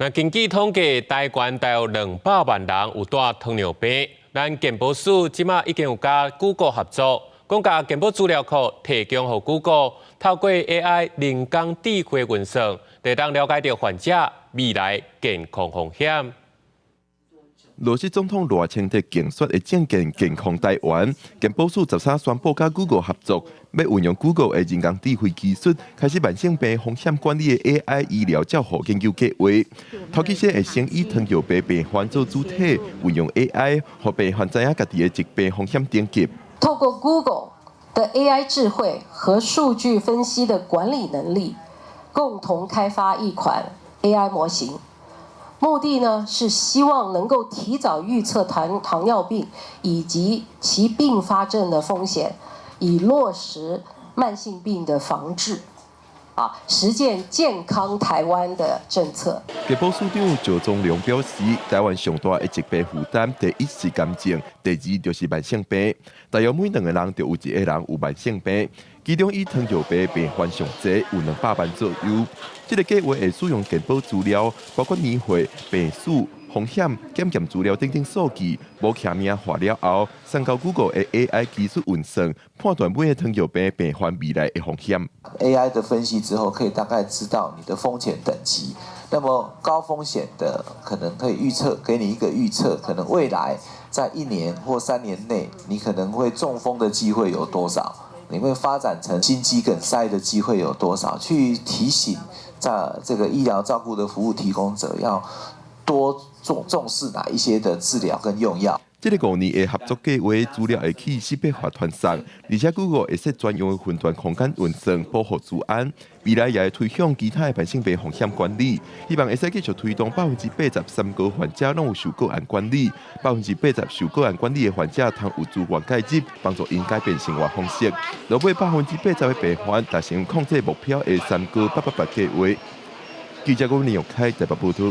那根据统计，台湾大约200万人有带糖尿病。咱健保署即马已经有甲 Google 合作，讲甲健保资料库提供给 Google， 透过 AI 人工智慧运算，就当了解到患者未来健康风险。罗斯总统热情地竞选的证件健康台湾，健保署13宣布甲 Google 合作，要运用 Google 的人工智慧技术，开始慢性病风险管理的 AI 医疗照护研究计划。头几些会先以糖尿病病患做主体，运用 AI， 让病患知影家己的疾病风险等级。透过 Google 的 AI 智慧和数据分析的管理能力，共同开发一款 AI 模型。目的呢是希望能够提早预测糖尿病以及其并发症的风险，以落实慢性病的防治，实践健康台湾的政策。健保署长赵宗良表示，台湾上大的疾病负担，第一是癌症，第二就是慢性病。大约每2个人就有1个人有慢性病，其中以糖尿病病患上多，有200万左右。这个计划会使用健保资料，包括年岁、病史、风险、检验资料等数据，无签名化了后，送到 Google 的 AI 技术运算，判断每个糖尿病病患未来的风险。AI 的分析之后，可以大概知道你的风险等级。那么高风险的，可能可以预测，给你一个预测，可能未来在1年或3年内，你可能会中风的机会有多少？你会发展成心肌梗塞的机会有多少？去提醒在这个医疗照顾的服务提供者要多重视哪一些的治疗跟用药。这个5年的合作计划资料会去400华传送，而且 Google 会设专用的云端空间运算保护治安，未来也会推向其他的慢性病风险管理，希望会使继续推动83%个患者拢有受个案管理，80%受个案管理的患者通有资源介入，帮助因改变生活方式。落尾80%的病患达成控制目标的3个888计划。记者郭林永开台北报道。